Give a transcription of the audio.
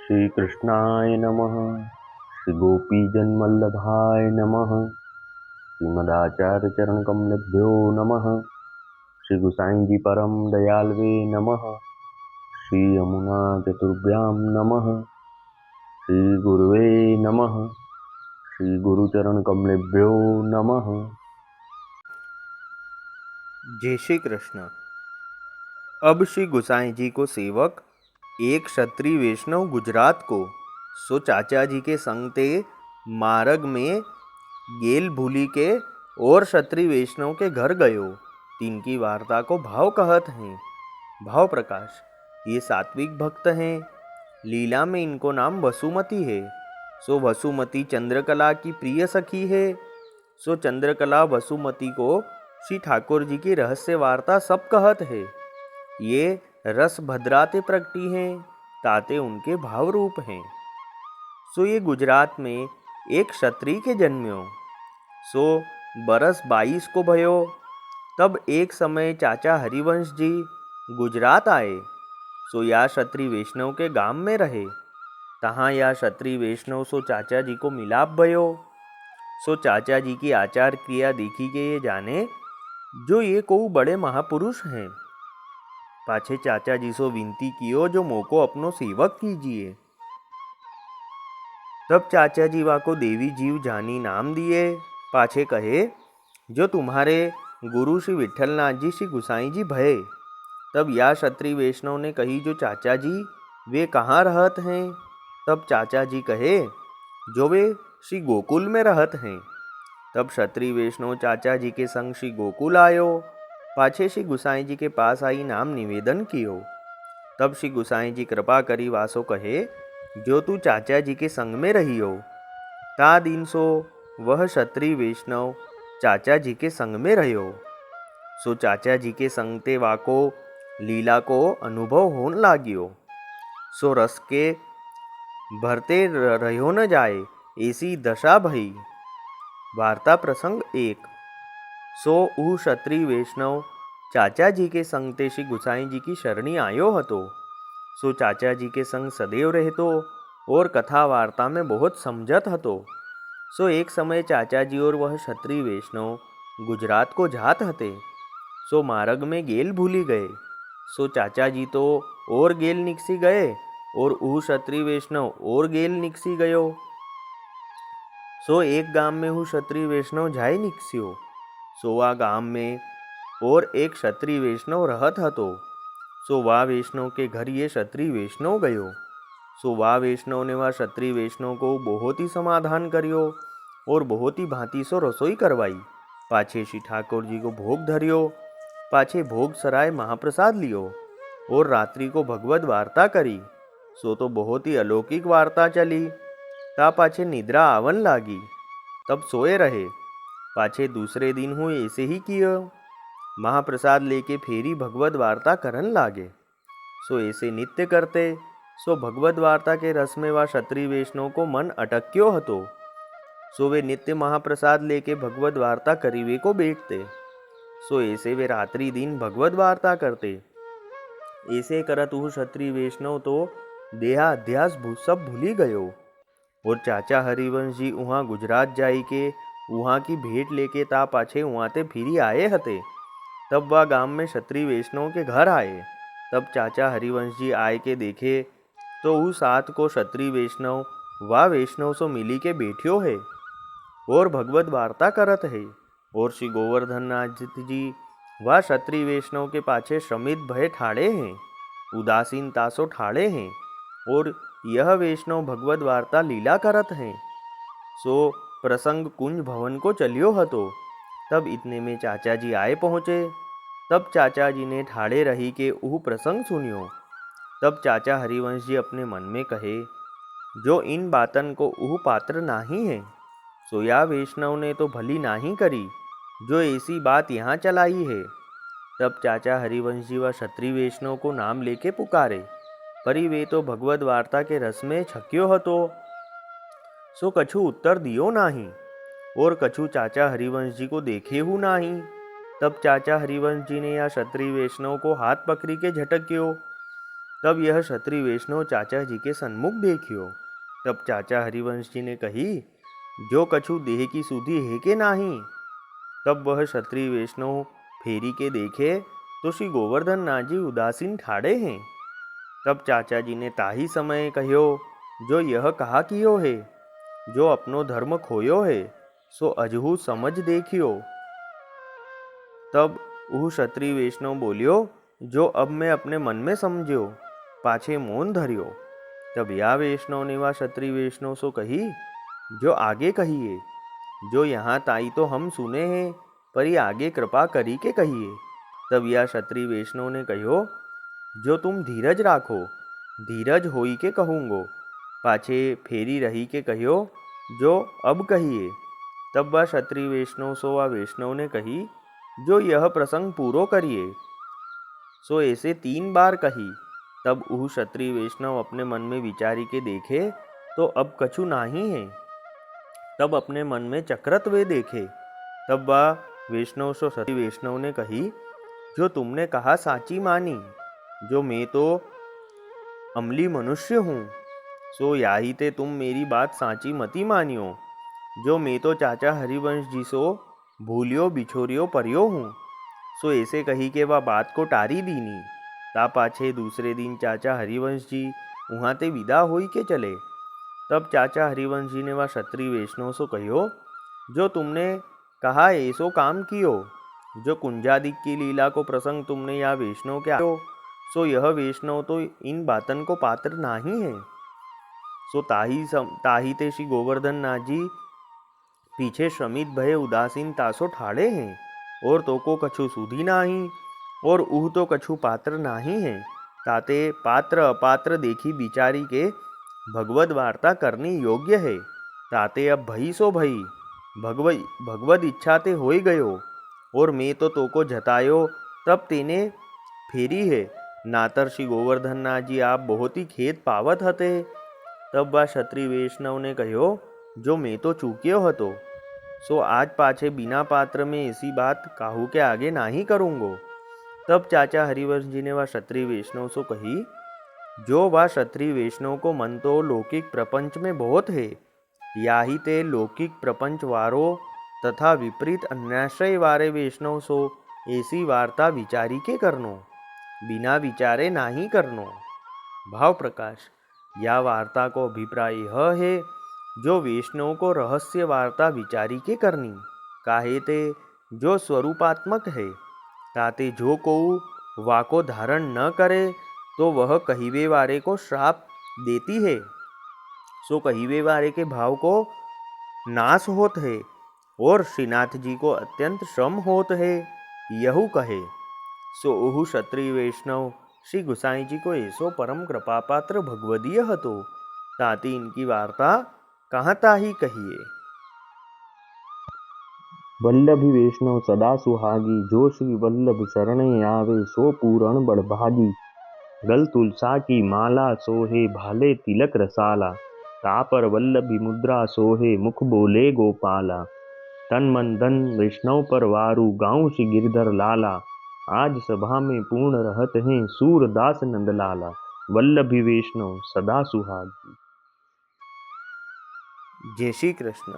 श्री कृष्णाय नमः। श्री गोपीजनवल्लभाय नमः। श्रीमदाचार्य चरण कमलेभ्यो नमः। श्री गुसाई जी परम दयालवे नमः। श्री यमुना चतुर्भ्यां नमः। श्री गुरुवे नमः। श्री गुरुचरण कमलेभ्यो नमः। जय श्री कृष्ण। अब श्री गुसाई जी को सेवक एक क्षत्रिय वैष्णव गुजरात को सो चाचा जी के संग ते मार्ग में गेल भूली के और क्षत्रिय वैष्णव के घर गयो। तिनकी वार्ता को भाव कहत हैं। भाव प्रकाश। ये सात्विक भक्त हैं। लीला में इनको नाम वसुमती है। सो वसुमती चंद्रकला की प्रिय सखी है। सो चंद्रकला वसुमती को श्री ठाकुर जी की रहस्य वार्ता सब कहत है। ये रस भद्राते प्रगटी हैं, ताते उनके भाव रूप हैं। सो ये गुजरात में एक क्षत्रिय के जन्म्यो। सो बरस 22 को भयो। तब एक समय चाचा हरिवंश जी गुजरात आए। सो या क्षत्रिय वैष्णव के गांव में रहे। तहाँ या क्षत्रिय वैष्णव सो चाचा जी को मिलाप भयो। सो चाचा जी की आचार क्रिया देखी के ये जाने जो ये को बड़े महापुरुष हैं। पाछे चाचा जी सो विनती कियो जो मोको अपनो सेवक कीजिए। तब चाचा जी को देवी जीव जानी नाम दिए। पाछे कहे जो तुम्हारे गुरु श्री विठलनाथ जी श्री गुसाई जी भये। तब या क्षत्रिय वैष्णव ने कही जो चाचा जी वे कहाँ रहत हैं। तब चाचा जी कहे जो वे श्री गोकुल में रहत हैं। तब क्षत्रिय वैष्णव चाचा जी के संग श्री गोकुल आयो। पाछे श्री गुसाई जी के पास आई नाम निवेदन कियो। तब श्री गुसाई जी कृपा करी वासो कहे जो तू चाचा जी के संग में रहियो। ता दिन सो वह क्षत्रिय वैष्णव चाचा जी के संग में रहियो। सो चाचा जी के संग ते वाको लीला को अनुभव होने लागियो। सो रस के भरते रहो न जाए ऐसी दशा भई। वार्ता प्रसंग 1। सो ऊ क्षत्रिय वैष्णव चाचा जी के संग ते श्री गुसाई जी की शरणी आयो हतो। सो चाचा जी के संग सदैव रहतो और कथा वार्ता में बहुत समझत हतो। सो एक समय चाचा जी और वह क्षत्रिय वैष्णव गुजरात को जात हते। सो मार्ग में गेल भूली गए। सो चाचा जी तो और गेल निकसी गए और ऊ क्षत्रिय वैष्णव और गेल निकसी गयो। सो एक गांव में हूँ क्षत्रिय वैष्णव जाय निकस्यो। सो वा गांव में और एक क्षत्रिय वैष्णव रहत हतो। सो वा वैष्णव के घर ये क्षत्रिय वैष्णव गयो। सो वा वैष्णव ने वा क्षत्रिय वैष्णव को बहुत ही समाधान करियो और बहुत ही भांति सो रसोई करवाई। पाछे श्री ठाकुर जी को भोग धरियो। पाछे भोग सराय महाप्रसाद लियो और रात्रि को भगवत वार्ता करी। सो तो बहुत ही अलौकिक वार्ता चली। ता पाछे निद्रा आवन लागी। तब सोए रहे। पाछे दूसरे दिन हूँ ऐसे ही कियो। महाप्रसाद लेके फेरी भगवत वार्ता करन लागे। सो ऐसे नित्य करते। सो भगवत वार्ता के रस में वा क्षत्रिय वैष्णव को मन अटक्यो हतो। सो वे नित्य महाप्रसाद लेके भगवत वार्ता करीवे को बैठते। सो ऐसे वे रात्रि दिन भगवत वार्ता करते। ऐसे करत वह क्षत्रिय वैष्णव तो देहाध्यास सब भूली गयो। और चाचा हरिवंश जी वहाँ गुजरात जाई के वहाँ की भेंट लेके ता पाछे वहाँ ते फिरी आए हते। तब वह गांव में क्षत्रिय वैष्णव के घर आए। तब चाचा हरिवंश जी आए के देखे तो उस साथ को क्षत्रिय वैष्णव वा वैष्णव सो मिली के बैठियो है और भगवत वार्ता करत है। और श्री गोवर्धन नाथ जी वा क्षत्रिय वैष्णव के पाछे श्रमित भय ठाड़े हैं, उदासीन तासो ठाड़े हैं। और यह वैष्णव भगवत वार्ता लीला करत हैं। सो प्रसंग कुंज भवन को चलियो हतो। तब इतने में चाचा जी आए पहुँचे। तब चाचा जी ने ठाड़े रही के ऊ प्रसंग सुनियो। तब चाचा हरिवंश जी अपने मन में कहे जो इन बातन को ऊ पात्र नाही है। सोया वैष्णव ने तो भली नाही करी जो ऐसी बात यहाँ चलाई है। तब चाचा हरिवंश जी व क्षत्रिय वैष्णव को नाम लेके पुकारे। परी वे तो भगवत वार्ता के रस में छक्यो हतो। सो कछु उत्तर दियो नाही और कछु चाचा हरिवंश जी को देखे हूँ नाही। तब चाचा हरिवंश जी ने या क्षत्रिय वैष्णव को हाथ पकड़ी के झटक्यो तब यह क्षत्रिय वैष्णव चाचा जी के सन्मुख देखियो। तब चाचा हरिवंश जी ने कही, जो कछु देह की सुधी है के नाही। तब वह क्षत्रिय वैष्णव फेरी के देखे तो श्री गोवर्धन नाथ जी उदासीन ठाड़े हैं। तब चाचा जी ने ताही समय कह्यो, जो यह कहा कियो है, जो अपनो धर्म खोयो है, सो अजहू समझ देखियो। तब वह क्षत्रिय वैष्णव बोलियो, जो अब मैं अपने मन में समझ्यो, पाछे मौन धर्यो। तब या वैष्णव ने वा क्षत्रिय वैष्णव सो कही, जो आगे कहिए, जो यहाँ ताई तो हम सुने हैं, पर ये आगे कृपा करी के कहिए। तब या क्षत्रिय वैष्णव ने कहो, जो तुम धीरज राखो, धीरज होई के कहूँगो, पाछे फेरी रही के कहियो, जो अब कहिए। तब वह क्षत्रिय वैष्णव सो वा वैष्णव ने कही, जो यह प्रसंग पूरो करिए। सो ऐसे 3 बार कही। तब वह क्षत्रिय वैष्णव अपने मन में विचारी के देखे तो अब कछु नाही है। तब अपने मन में चक्रत वे देखे। तब वह वैष्णव सो क्षत्रिय वैष्णव ने कही, जो तुमने कहा साची मानी, जो मैं तो अमली मनुष्य हूँ, सो याही ते तुम मेरी बात साची मती मानियो। जो मैं तो चाचा हरिवंश जी सो भूलियो बिछोरियो परियो हूँ। सो ऐसे कही के वह बात को टारी दीनी। ता पाछे दूसरे दिन चाचा हरिवंश जी वहाँ ते विदा होई के चले। तब चाचा हरिवंश जी ने वह क्षत्रिय वैष्णव सो कहो, जो तुमने कहा ऐसो काम कियो, जो कुंजादिक की लीला को प्रसंग तुमने या वैष्णव के आयो, सो यह वैष्णव तो इन बातन को पात्र नहीं है। सो ताही ते श्री गोवर्धन नाथ जी पीछे श्रमित भय उदासीन तासो ठाड़े हैं, और तो को कछु सुधी नाही, और उह तो कछु पात्र नाही है। ताते पात्र अपात्र देखी बिचारी के भगवद वार्ता करनी योग्य है। ताते अब भई सो भई, भगवद इच्छा ते होई गयो, और मैं तो को जतायो तब तेने फेरी है। नातर श्री गोवर्धन नाथ जी आप बहुत ही खेद पावत हते। तब वह क्षत्रिय वैष्णव ने कहो, जो मैं तो चूक्यो हतो, सो आज पाछे बिना पात्र में ऐसी बात काहू के आगे नाही करूँगो। तब चाचा हरिवंश जी ने वह क्षत्रिय वैष्णव सो कही, जो वह क्षत्रिय वैष्णव को मन तो लौकिक प्रपंच में बहुत है, याही ते लौकिक प्रपंच वारो तथा विपरीत अन्याश्रय वारे वैष्णव सो ऐसी वार्ता विचारी के करनो, बिना विचारे नाही करनो। भाव प्रकाश, या वार्ता को अभिप्राय यह है, जो वैष्णव को रहस्य वार्ता विचारी के करनी, काहे ते जो स्वरूपात्मक है। ताते जो को वाको धारण न करे, तो वह कहिवे वारे को श्राप देती है। सो कहिवे वारे के भाव को नाश होत है, और श्रीनाथ जी को अत्यंत श्रम होत है, यहू कहे। सो ओहु क्षत्रिय वैष्णव श्री गुसाई जी को ऐसो परम कृपा पात्र भगवदीय हतो, ताती इनकी वार्ता कहाँ ताही कहिए। वल्लभी वैष्णव सदा सुहागी, जो श्री वल्लभ शरणे आवे, सो पूरण बड़भागी। गल तुलसा की माला सोहे, भाले तिलक रसाला, तापर वल्लभी मुद्रा सोहे, मुख बोले गोपाला। तन मन धन वैष्णव पर वारू, गाँव श्री गिरधर लाला। आज सभा में पूर्ण रहत हैं, सूरदास नंदलाला। वल्लभी वैष्णव सदा सुहागी। जय श्री कृष्ण।